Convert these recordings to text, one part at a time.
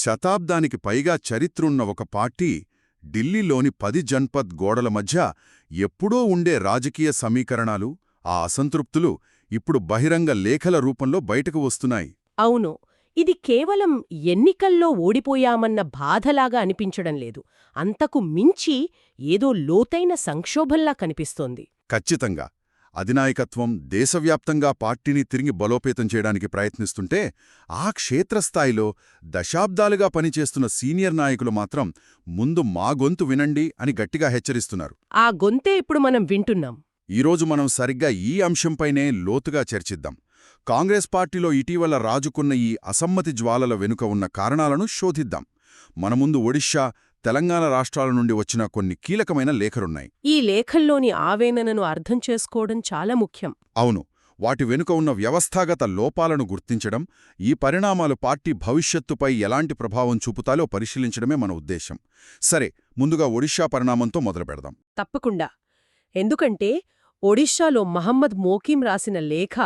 శతాబ్దానికి పైగా చరిత్రున్న ఒక పార్టీ ఢిల్లీలోని 10 జన్పద్ గోడల మధ్య ఎప్పుడో ఉండే రాజకీయ సమీకరణాలు, ఆ అసంతృప్తులు ఇప్పుడు బహిరంగ లేఖల రూపంలో బయటకు వస్తున్నాయి. అవును, ఇది కేవలం ఎన్నికల్లో ఓడిపోయామన్న బాధలాగా అనిపించడం లేదు. అంతకు మించి ఏదో లోతైన సంక్షోభంలా కనిపిస్తోంది. ఖచ్చితంగా. అధినాయకత్వం దేశవ్యాప్తంగా పార్టీని తిరిగి బలోపేతం చేయడానికి ప్రయత్నిస్తుంటే, ఆ క్షేత్రస్థాయిలో దశాబ్దాలుగా పనిచేస్తున్న సీనియర్ నాయకులు మాత్రం ముందు మా గొంతు వినండి అని గట్టిగా హెచ్చరిస్తున్నారు. ఆ గొంతే ఇప్పుడు మనం వింటున్నాం. ఈరోజు మనం సరిగ్గా ఈ అంశంపైనే లోతుగా చర్చిద్దాం. కాంగ్రెస్ పార్టీలో ఇటీవల రాజుకున్న ఈ అసమ్మతి జ్వాలల వెనుక ఉన్న కారణాలను శోధిద్దాం. మన ముందు ఒడిషా, తెలంగాణ రాష్ట్రాల నుండి వచ్చిన కొన్ని కీలకమైన లేఖలున్నాయి. ఈ లేఖల్లోని ఆవేదనను అర్థం చేసుకోవడం చాలా ముఖ్యం. అవును, వాటి వెనుక ఉన్న వ్యవస్థాగత లోపాలను గుర్తించడం, ఈ పరిణామాలు పార్టీ భవిష్యత్తుపై ఎలాంటి ప్రభావం చూపుతాలో పరిశీలించడమే మన ఉద్దేశం. సరే, ముందుగా ఒడిషా పరిణామంతో మొదలుపెడదాం. తప్పకుండా. ఎందుకంటే ఒడిషాలో మహమ్మద్ మోకీం రాసిన లేఖ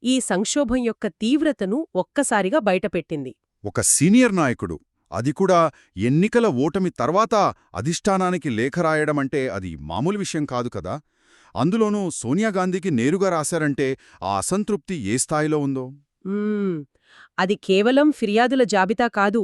ఈ సంక్షోభం యొక్క తీవ్రతను ఒక్కసారిగా బయటపెట్టింది. ఒక సీనియర్ నాయకుడు, అది కూడా ఎన్నికల ఓటమి తర్వాత అధిష్టానానికి లేఖ రాయడమంటే అది మామూలు విషయం కాదు కదా. అందులోనూ సోనియాగాంధీకి నేరుగా రాశారంటే ఆ అసంతృప్తి ఏ స్థాయిలో ఉందో. అది కేవలం ఫిర్యాదుల జాబితా కాదు,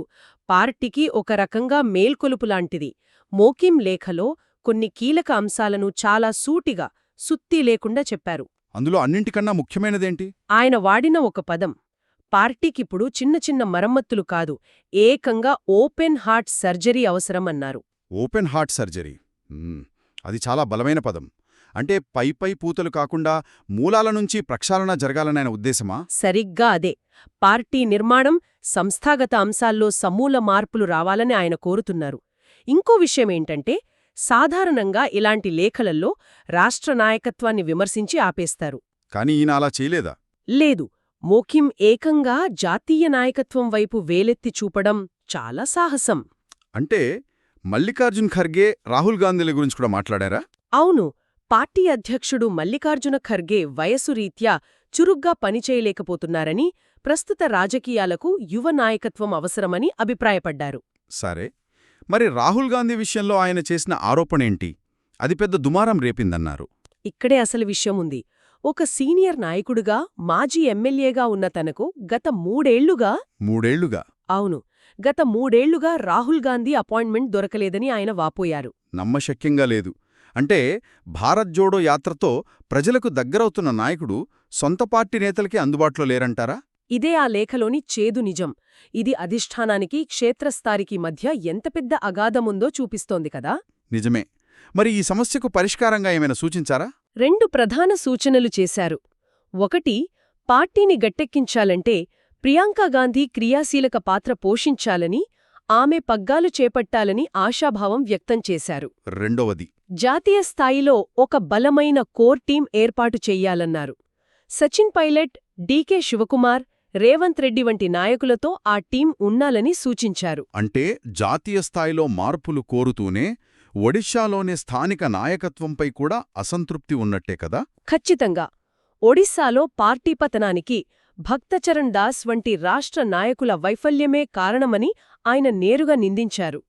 పార్టీకి ఒక రకంగా మేల్కొలుపులాంటిది. మోకీం లేఖలో కొన్ని కీలక అంశాలను చాలా సూటిగా, సుత్తి లేకుండా చెప్పారు. అందులో అన్నింటికన్నా ముఖ్యమైనదేంటి? ఆయన వాడిన ఒక పదం, పార్టీకిప్పుడు చిన్న చిన్న మరమ్మత్తులు కాదు, ఏకంగా ఓపెన్ హార్ట్ సర్జరీ అవసరమన్నారు. ఓపెన్ హార్ట్ సర్జరీ, అది చాలా బలమైన పదం. అంటే పై పూతలు కాకుండా మూలాల నుంచి ప్రక్షాళన జరగాలనే ఉద్దేశమా? సరిగ్గా అదే. పార్టీ నిర్మాణం, సంస్థాగత అంశాల్లో సమూల మార్పులు రావాలని ఆయన కోరుతున్నారు. ఇంకో విషయమేంటంటే, సాధారణంగా ఇలాంటి లేఖలల్లో రాష్ట్ర నాయకత్వాన్ని విమర్శించి ఆపేస్తారు. కాని ఈయన అలా చేయలేదా? లేదు. మోకీం ఏకంగా జాతీయ నాయకత్వం వైపు వేలెత్తి చూపడం చాలా సాహసం. అంటే మల్లికార్జున్ ఖర్గే, రాహుల్ గాంధీల గురించి కూడా మాట్లాడారా? అవును. పార్టీ అధ్యక్షుడు మల్లికార్జున ఖర్గే వయసు రీత్యా చురుగ్గా పనిచేయలేకపోతున్నారని, ప్రస్తుత రాజకీయాలకు యువ నాయకత్వం అవసరమని అభిప్రాయపడ్డారు. సరే, మరి రాహుల్ గాంధీ విషయంలో ఆయన చేసిన ఆరోపణేంటి? అది పెద్ద దుమారం రేపిందన్నారు. ఇక్కడే అసలు విషయముంది. ఒక సీనియర్ నాయకుడుగా, మాజీ ఎమ్మెల్యేగా ఉన్న తనకు గత మూడేళ్లుగా అవును, గత మూడేళ్లుగా రాహుల్ గాంధీ అపాయింట్మెంట్ దొరకలేదని ఆయన వాపోయారు. నమ్మశక్యంగా లేదు. అంటే భారత్ జోడో యాత్రతో ప్రజలకు దగ్గరవుతున్న నాయకుడు సొంత పార్టీ నేతలకి అందుబాటులో లేరంటారా? ఇదే ఆ లేఖలోని చేదు నిజం. ఇది అధిష్టానానికి, క్షేత్రస్థాయికి మధ్య ఎంత పెద్ద అగాధముందో చూపిస్తోంది కదా. నిజమే. మరి ఈ సమస్యకు పరిష్కారంగా ఏమైనా సూచించారా? 2 ప్రధాన సూచనలు చేశారు. ఒకటి, పార్టీని గట్టెక్కించాలంటే ప్రియాంకా గాంధీ క్రియాశీలక పాత్ర పోషించాలని, ఆమె పగ్గాలు చేపట్టాలని ఆశాభావం వ్యక్తం చేశారు. రెండవది, జాతీయ స్థాయిలో ఒక బలమైన కోర్ టీం ఏర్పాటు చెయ్యాలన్నారు. సచిన్ పైలట్, డీకే శివకుమార్, రేవంత్ రెడ్డి వంటి నాయకులతో ఆ టీం ఉండాలని సూచించారు. అంటే జాతీయ స్థాయిలో మార్పులు కోరుతూనే ఒడిషాలోని స్థానిక నాయకత్వంపై కూడా అసంతృప్తి ఉన్నట్టే కదా? ఖచ్చితంగా. ఒడిశాలో పార్టీ పతనానికి భక్తచరణ్ దాస్ వంటి రాష్ట్ర నాయకుల వైఫల్యమే కారణమని ఆయన నేరుగా నిందించారు.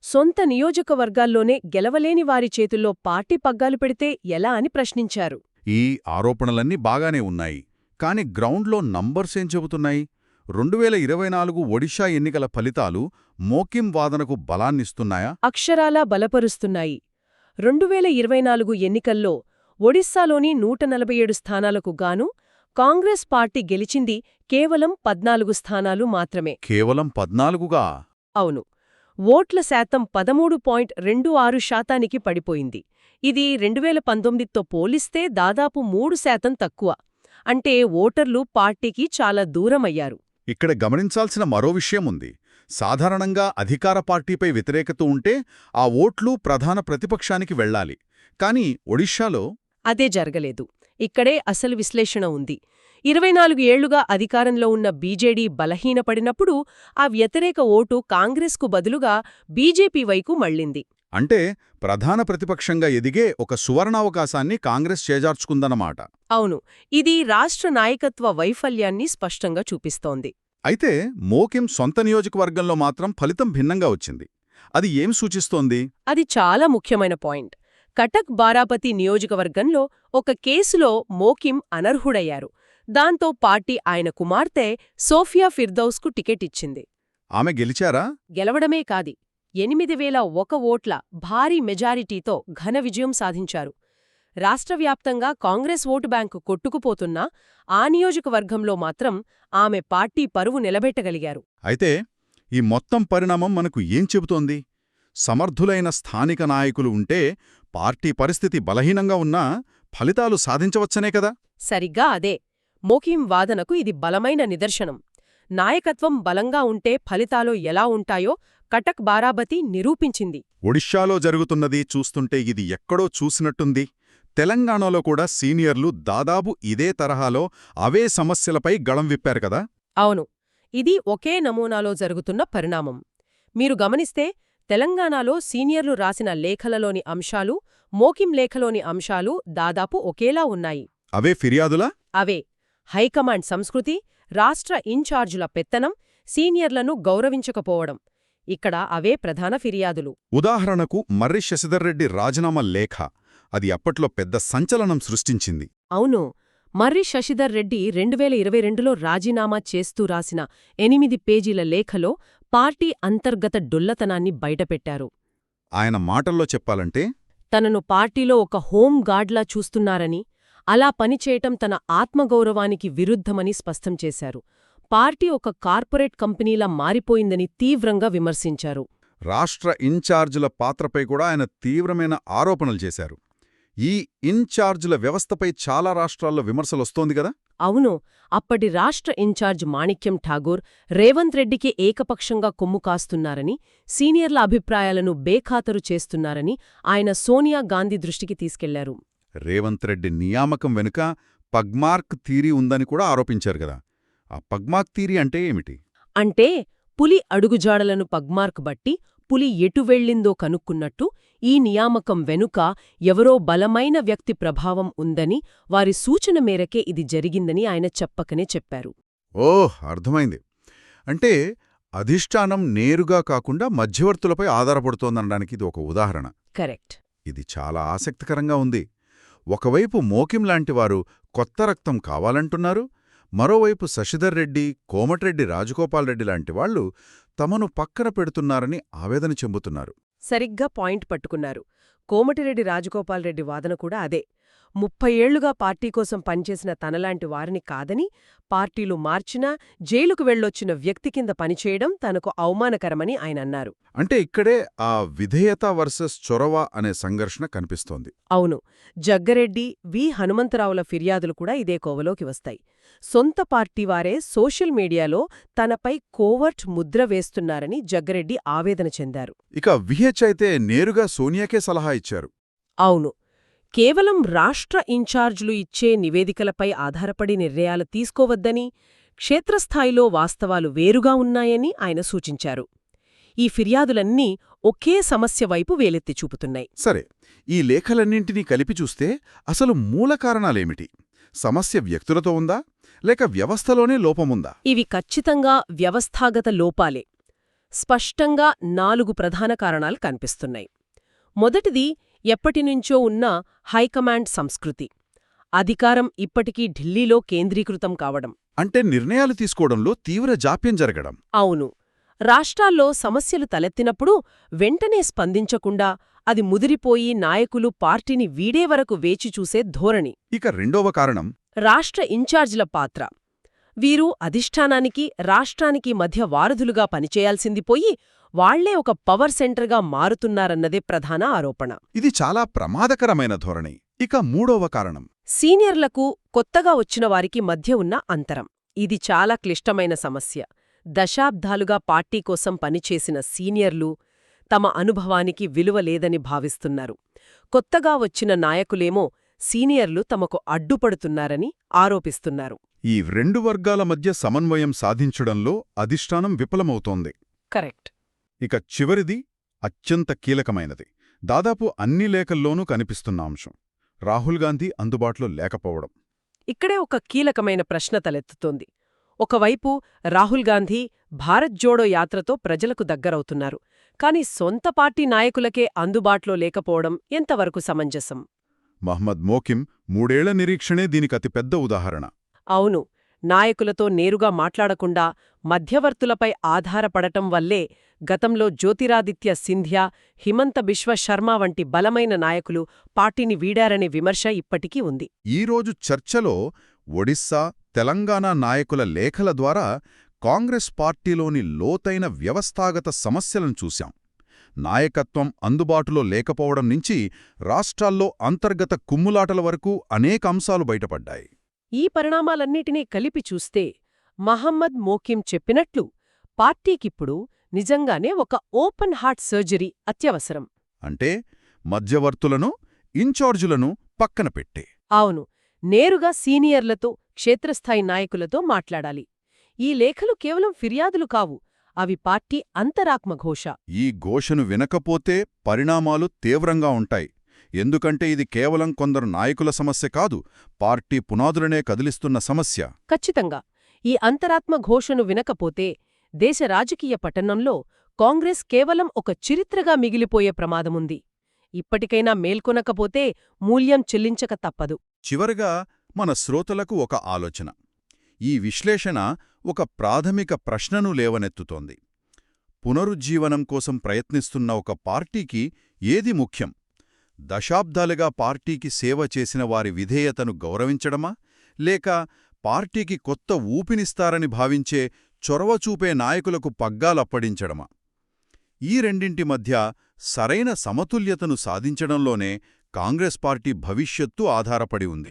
సొంత నియోజకవర్గాల్లోనే గెలవలేని వారి చేతుల్లో పార్టీ పగ్గాలు పెడితే ఎలా అని ప్రశ్నించారు. ఈ ఆరోపణలన్నీ బాగానే ఉన్నాయి. కాని గ్రౌండ్లో నంబర్సేం చెబుతున్నాయి? 2024 ఒడిషా ఎన్నికల ఫలితాలు మోకీం వాదనకు బలాన్నిస్తున్నాయా? అక్షరాలా బలపరుస్తున్నాయి. 2024 ఎన్నికల్లో ఒడిశాలోని 147 స్థానాలకు గాను కాంగ్రెస్ పార్టీ గెలిచింది కేవలం 14 స్థానాలు మాత్రమే. కేవలం 14గా? అవును. ఓట్ల శాతం 13.26% పడిపోయింది. ఇది 2019తో పోలిస్తే దాదాపు 3% తక్కువ. అంటే ఓటర్లు పార్టీకి చాలా దూరమయ్యారు. ఇక్కడ గమనించాల్సిన మరో విషయముంది. సాధారణంగా అధికార పార్టీపై వ్యతిరేకత ఉంటే ఆ ఓట్లు ప్రధాన ప్రతిపక్షానికి వెళ్లాలి. కాని ఒడిషాలో అదే జరగలేదు. ఇక్కడే అసలు విశ్లేషణ ఉంది. 24 ఏళ్లుగా అధికారంలో ఉన్న బీజేడీ బలహీనపడినప్పుడు ఆ వ్యతిరేక ఓటు కాంగ్రెస్కు బదులుగా బీజేపీ వైపు మళ్లింది. అంటే ప్రధాన ప్రతిపక్షంగా ఎదిగే ఒక సువర్ణావకాశాన్ని కాంగ్రెస్ చేజార్చుకుందన్నమాట. అవును. ఇది రాష్ట్ర నాయకత్వ వైఫల్యాన్ని స్పష్టంగా చూపిస్తోంది. అయితే మోకిం సొంత నియోజకవర్గంలో మాత్రం ఫలితం భిన్నంగా వచ్చింది. అది ఏం సూచిస్తోంది? అది చాలా ముఖ్యమైన పాయింట్. కటక్ బారాపతి నియోజకవర్గంలో ఒక కేసులో మోకిం అనర్హుడయ్యారు. దాంతో పార్టీ ఆయన కుమార్తె సోఫియా ఫిర్దౌస్కు టికెట్ ఇచ్చింది. ఆమె గెలిచారా? గెలవడమే కాది 8,001 ఓట్ల భారీ మెజారిటీతో ఘన విజయం సాధించారు. రాష్ట్రవ్యాప్తంగా కాంగ్రెస్ ఓటు బ్యాంకు కొట్టుకుపోతున్నా ఆ నియోజకవర్గంలో మాత్రం ఆమె పార్టీ పరువు నిలబెట్టగలిగారు. అయితే ఈ మొత్తం పరిణామం మనకు ఏం చెబుతోంది? సమర్థులైన స్థానిక నాయకులు ఉంటే పార్టీ పరిస్థితి బలహీనంగా ఉన్నా ఫలితాలు సాధించవచ్చనే కదా? సరిగ్గా అదే. మోకిం వాదనకు ఇది బలమైన నిదర్శనం. నాయకత్వం బలంగా ఉంటే ఫలితాలు ఎలా ఉంటాయో కటక్ బారాబతి నిరూపించింది. ఒడిషాలో జరుగుతున్నది చూస్తుంటే ఇది ఎక్కడో చూసినట్టుంది. తెలంగాణలో కూడా సీనియర్లు దాదాపు ఇదే తరహాలో అవే సమస్యలపై గళం విప్పారు కదా? అవును, ఇది ఒకే నమూనాలో జరుగుతున్న పరిణామం. మీరు గమనిస్తే తెలంగాణలో సీనియర్లు రాసిన లేఖలలోని అంశాలు, మోకిం లేఖలోని అంశాలు దాదాపు ఒకేలా ఉన్నాయి. అవే ఫిర్యాదులా? అవే. హైకమాండ్ సంస్కృతి, రాష్ట్ర ఇన్ఛార్జుల పెత్తనం, సీనియర్లను గౌరవించకపోవడం. ఇక్కడ అవే ప్రధాన ఫిర్యాదులు. ఉదాహరణకు మర్రి శశిధర్రెడ్డి రాజీనామా లేఖ. అది అప్పట్లో పెద్ద సంచలనం సృష్టించింది. అవును, మర్రి శశిధర్ రెడ్డి 2022లో రాజీనామా చేస్తూ రాసిన 8 పేజీల లేఖలో పార్టీ అంతర్గత డొల్లతనాన్ని బయటపెట్టారు. ఆయన మాటల్లో చెప్పాలంటే, తనను పార్టీలో ఒక హోం గార్డ్లా చూస్తున్నారని, అలా పనిచేయటం తన ఆత్మగౌరవానికి విరుద్ధమని స్పష్టం చేశారు. పార్టీ ఒక కార్పొరేట్ కంపెనీలా మారిపోయిందని తీవ్రంగా విమర్శించారు. రాష్ట్ర ఇన్ఛార్జుల పాత్రపై కూడా ఆయన తీవ్రమైన ఆరోపణలు చేశారు. ఈ ఇన్ఛార్జుల వ్యవస్థపై చాలా రాష్ట్రాల్లో విమర్శలొస్తోంది కదా? అవును, అప్పటి రాష్ట్ర ఇన్ఛార్జ్ మాణిక్యం ఠాగూర్ రేవంత్ రెడ్డికి ఏకపక్షంగా కొమ్ము కాస్తున్నారని, సీనియర్ల అభిప్రాయాలను బేఖాతరు చేస్తున్నారని ఆయన సోనియా గాంధీ దృష్టికి తీసుకెళ్లారు. రేవంత్ రెడ్డి నియామకం వెనుక పగ్మార్క్ థీరీ ఉందని కూడా ఆరోపించారు కదా? ఆ పగ్మార్క్ థీరీ అంటే ఏమిటి? అంటే పులి అడుగుజాడలను పగ్మార్క్ బట్టి పులి ఎటు వెళ్ళిందో కనుక్కున్నట్టు ఈ నియామకం వెనుక ఎవరో బలమైన వ్యక్తి ప్రభావం ఉందని, వారి సూచన మేరకే ఇది జరిగిందని ఆయన చెప్పకనే చెప్పారు. ఓహ్, అర్థమైంది. అంటే అధిష్టానం నేరుగా కాకుండా మధ్యవర్తులపై ఆధారపడుతోందనడానికి ఇది ఒక ఉదాహరణ. కరెక్ట్. ఇది చాలా ఆసక్తికరంగా ఉంది. ఒకవైపు మోకిం లాంటివారు కొత్త రక్తం కావాలంటున్నారు, మరోవైపు శశిధర్ రెడ్డి, కోమటిరెడ్డి రాజగోపాల్రెడ్డి లాంటివాళ్లు తమను పక్కన పెడుతున్నారని ఆవేదన చెందుతున్నారు. సరిగ్గా పాయింట్ పట్టుకున్నారు. కోమటిరెడ్డి రాజగోపాల్రెడ్డి వాదన కూడా అదే. 30 ఏళ్లుగా పార్టీ కోసం పనిచేసిన తనలాంటి వారిని కాదని, పార్టీలు మార్చినా జైలుకు వెళ్లొచ్చిన వ్యక్తి కింద పనిచేయడం తనకు అవమానకరమని ఆయనన్నారు. అంటే ఇక్కడే ఆ విధేయత వర్సెస్ చొరవ అనే సంఘర్షణ కనిపిస్తోంది. అవును, జగ్గారెడ్డి, వి హనుమంతరావుల ఫిర్యాదులు కూడా ఇదే కోవలోకి వస్తాయి. సొంత పార్టీవారే సోషల్ మీడియాలో తనపై కోవర్ట్ ముద్ర వేస్తున్నారని జగ్గారెడ్డి ఆవేదన చెందారు. ఇక విహెచ్ అయితే నేరుగా సోనియాకే సలహా ఇచ్చారు. అవును, కేవలం రాష్ట్ర ఇన్ఛార్జులు ఇచ్చే నివేదికలపై ఆధారపడి నిర్ణయాలు తీసుకోవద్దని, క్షేత్రస్థాయిలో వాస్తవాలు వేరుగా ఉన్నాయని ఆయన సూచించారు. ఈ ఫిర్యాదులన్నీ ఒకే సమస్య వైపు వేలెత్తి చూపుతున్నాయి. సరే, ఈ లేఖలన్నింటినీ కలిపి చూస్తే అసలు మూల కారణాలేమిటి? సమస్య వ్యక్తులతో ఉందా, లేక వ్యవస్థలోనే లోపముందా? ఇవి ఖచ్చితంగా వ్యవస్థాగత లోపాలే. స్పష్టంగా 4 ప్రధాన కారణాలు కనిపిస్తున్నాయి. మొదటిది ఎప్పటినుంచో ఉన్న హైకమాండ్ సంస్కృతి. అధికారం ఇప్పటికీ ఢిల్లీలో కేంద్రీకృతం కావడం. అంటే నిర్ణయాలు తీసుకోవడంలో తీవ్ర జాప్యం జరగడం. అవును, రాష్ట్రాల్లో సమస్యలు తలెత్తినప్పుడు వెంటనే స్పందించకుండా అది ముదిరిపోయి నాయకులు పార్టీని వీడే వరకు వేచిచూసే ధోరణి. ఇక రెండవ కారణం రాష్ట్ర ఇన్ఛార్జిల పాత్ర. వీరు అధిష్టానానికి, రాష్ట్రానికి మధ్య వారధులుగా పనిచేయాల్సింది పోయి వాళ్లే ఒక పవర్ సెంటర్గా మారుతున్నారన్నదే ప్రధాన ఆరోపణ. ఇది చాలా ప్రమాదకరమైన ధోరణి. ఇక మూడవ కారణం సీనియర్లకు, కొత్తగా వచ్చిన వారికి మధ్య ఉన్న అంతరం. ఇది చాలా క్లిష్టమైన సమస్య. దశాబ్దాలుగా పార్టీ కోసం పనిచేసిన సీనియర్లు తమ అనుభవానికి విలువ లేదని భావిస్తున్నారు. కొత్తగా వచ్చిన నాయకులేమో సీనియర్లు తమకు అడ్డుపడుతున్నారని ఆరోపిస్తున్నారు. ఈ 2 వర్గాల మధ్య సమన్వయం సాధించడంలో అధిష్టానం విఫలమవుతోంది. కరెక్ట్. ఇక చివరిది అత్యంత కీలకమైనది, దాదాపు అన్ని లేఖల్లోనూ కనిపిస్తున్న అంశం: రాహుల్ గాంధీ అందుబాటులో లేకపోవడం. ఇక్కడే ఒక కీలకమైన ప్రశ్న తలెత్తుతోంది. ఒకవైపు రాహుల్ గాంధీ భారత్ జోడో యాత్రతో ప్రజలకు దగ్గరవుతున్నారు. కాని సొంత పార్టీ నాయకులకే అందుబాటులో లేకపోవడం ఎంతవరకు సమంజసం? మహ్మద్ మోకిమ్ 3 ఏళ్ల నిరీక్షణే దీనికతిపెద్ద ఉదాహరణ. అవును, నాయకులతో నేరుగా మాట్లాడకుండా మధ్యవర్తులపై ఆధారపడటం వల్లే గతంలో జ్యోతిరాదిత్య సింధియా, హిమంత బిశ్వ శర్మ వంటి బలమైన నాయకులు పార్టీని వీడారనే విమర్శ ఇప్పటికీ ఉంది. ఈరోజు చర్చలో ఒడిస్సా, తెలంగాణ నాయకుల లేఖల ద్వారా కాంగ్రెస్ పార్టీలోని లోతైన వ్యవస్థాగత సమస్యలను చూశాం. నాయకత్వం అందుబాటులో లేకపోవడం నుంచి రాష్ట్రాల్లో అంతర్గత కుమ్ములాటల వరకు అనేక అంశాలు బయటపడ్డాయి. ఈ పరిణామాలన్నిటినీ కలిపి చూస్తే మహమ్మద్ మోకిమ్ చెప్పినట్లు పార్టీకిప్పుడు నిజంగానే ఒక ఓపెన్ హార్ట్ సర్జరీ అత్యవసరం. అంటే మధ్యవర్తులను, ఇన్ఛార్జులను పక్కన పెట్టే. అవును, నేరుగా సీనియర్లతో, క్షేత్రస్థాయి నాయకులతో మాట్లాడాలి. ఈ లేఖలు కేవలం ఫిర్యాదులు కావు, అవి పార్టీ అంతరాత్మఘోష. ఈ ఘోషను వినకపోతే పరిణామాలు తీవ్రంగా ఉంటాయి. ఎందుకంటే ఇది కేవలం కొందరు నాయకుల సమస్య కాదు, పార్టీ పునాదులనే కదిలిస్తున్న సమస్య. ఖచ్చితంగా. ఈ అంతరాత్మ ఘోషను వినకపోతే దేశ రాజకీయ పట్టణంలో కాంగ్రెస్ కేవలం ఒక చరిత్రగా మిగిలిపోయే ప్రమాదముంది. ఇప్పటికైనా మేల్కొనకపోతే మూల్యం చెల్లించక తప్పదు. చివరగా మన శ్రోతలకు ఒక ఆలోచన. ఈ విశ్లేషణ ఒక ప్రాథమిక ప్రశ్నను లేవనెత్తుతోంది. పునరుజ్జీవనం కోసం ప్రయత్నిస్తున్న ఒక పార్టీకి ఏది ముఖ్యం? దశాబ్దాలుగా పార్టీకి సేవ చేసిన వారి విధేయతను గౌరవించడమా, లేక పార్టీకి కొత్త ఊపినిస్తారని భావించే చొరవ చూపే నాయకులకు పగ్గాలప్పడించడమా? ఈ రెండింటి మధ్య సరైన సమతుల్యతను సాధించడంలోనే కాంగ్రెస్ పార్టీ భవిష్యత్తు ఆధారపడి ఉంది.